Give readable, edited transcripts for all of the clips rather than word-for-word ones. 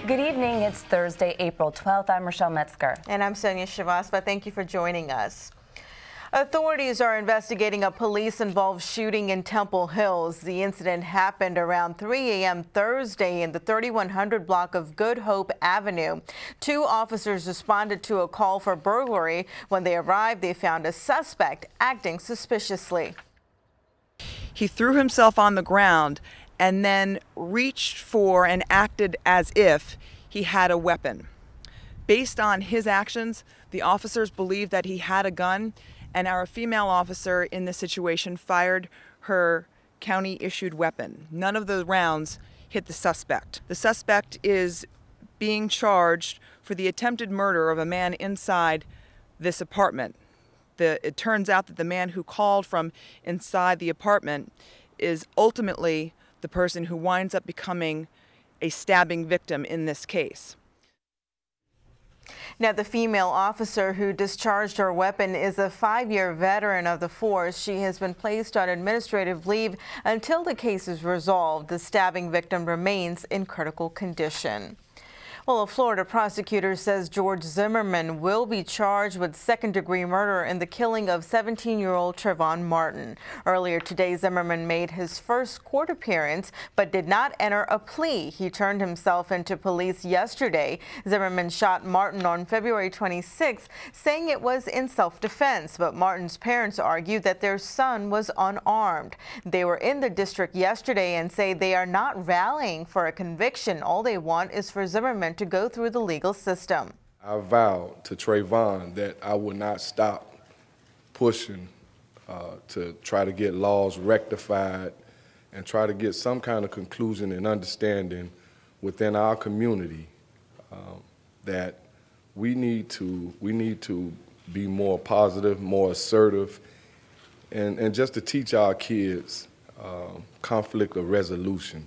Good evening. It's Thursday, April 12th. I'm Rochelle Metzger. And I'm Sonia Shavasva. Thank you for joining us. Authorities are investigating a police-involved shooting in Temple Hills. The incident happened around 3 a.m. Thursday in the 3100 block of Good Hope Avenue. Two officers responded to a call for burglary. When they arrived, they found a suspect acting suspiciously. He threw himself on the ground and then reached for and acted as if he had a weapon. Based on his actions, the officers believed that he had a gun, and our female officer in this situation fired her county-issued weapon. None of the rounds hit the suspect. The suspect is being charged for the attempted murder of a man inside this apartment. It turns out that the man who called from inside the apartment is ultimately the person who winds up becoming a stabbing victim in this case. Now, the female officer who discharged her weapon is a 5-year veteran of the force. She has been placed on administrative leave until the case is resolved. The stabbing victim remains in critical condition. Well, a Florida prosecutor says George Zimmerman will be charged with second-degree murder in the killing of 17-year-old Gov.Martin. Earlier today, Zimmerman made his first court appearance but did not enter a plea. He turned himself into police yesterday. Zimmerman shot Martin on February 26th, saying it was in self-defense, but Martin's parents argued that their son was unarmed. They were in the district yesterday and say they are not rallying for a conviction. All they want is for Zimmerman to go through the legal system. I vowed to Trayvon that I would not stop pushing to try to get laws rectified and try to get some kind of conclusion and understanding within our community that we need to be more positive, more assertive, and just to teach our kids conflict of resolution.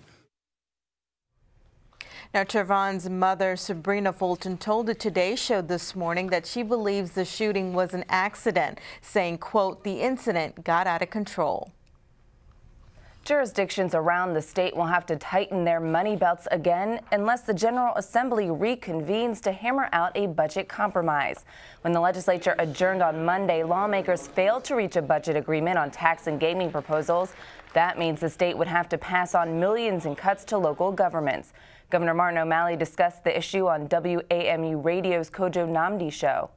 Now, Trayvon's mother, Sabrina Fulton, told the Today Show this morning that she believes the shooting was an accident, saying, quote, the incident got out of control. Jurisdictions around the state will have to tighten their money belts again unless the General Assembly reconvenes to hammer out a budget compromise. When the legislature adjourned on Monday, lawmakers failed to reach a budget agreement on tax and gaming proposals. That means the state would have to pass on millions in cuts to local governments. Governor Martin O'Malley discussed the issue on WAMU Radio's Kojo Namdi show.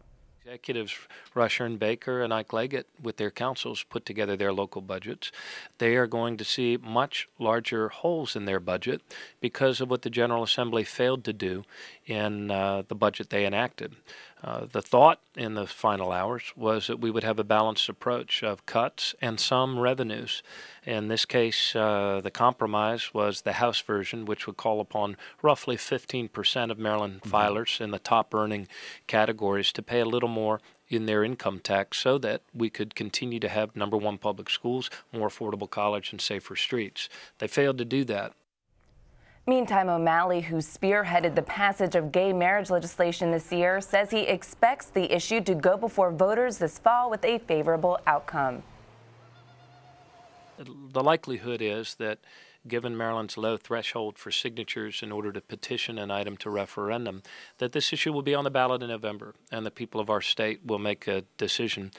Executives Rushern, Baker, and Ike Leggett, with their councils, put together their local budgets. They are going to see much larger holes in their budget because of what the General Assembly failed to do in the budget they enacted. The thought in the final hours was that we would have a balanced approach of cuts and some revenues. In this case, the compromise was the House version, which would call upon roughly 15% of Maryland filers in the top earning categories to pay a little more in their income tax so that we could continue to have #1 public schools, more affordable college, and safer streets. They failed to do that. Meantime, O'Malley, who spearheaded the passage of gay marriage legislation this year, says he expects the issue to go before voters this fall with a favorable outcome. The likelihood is that, given Maryland's low threshold for signatures in order to petition an item to referendum, that this issue will be on the ballot in November, and the people of our state will make a decision.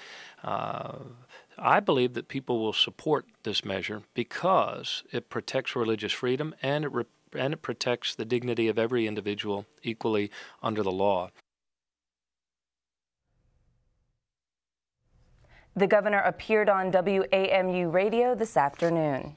I believe that people will support this measure because it protects religious freedom and it protects the dignity of every individual equally under the law. The governor appeared on WAMU Radio this afternoon.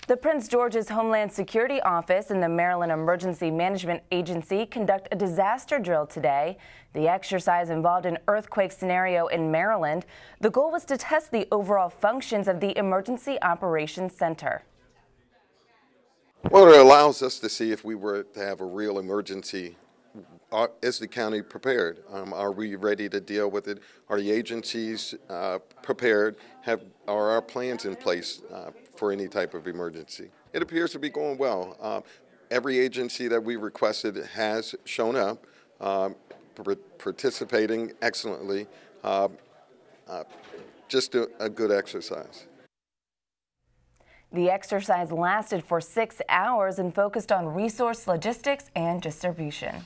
The Prince George's Homeland Security Office and the Maryland Emergency Management Agency conduct a disaster drill today. The exercise involved an earthquake scenario in Maryland. The goal was to test the overall functions of the Emergency Operations Center. Well, it allows us to see if we were to have a real emergency. Is the county prepared? Are we ready to deal with it? Are the agencies prepared? Are our plans in place for any type of emergency? It appears to be going well. Every agency that we requested has shown up, participating excellently. Just a good exercise. The exercise lasted for 6 hours and focused on resource logistics and distribution.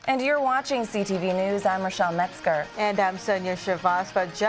And you're watching CTV News. I'm Rochelle Metzger. And I'm Sonia Shrivastava.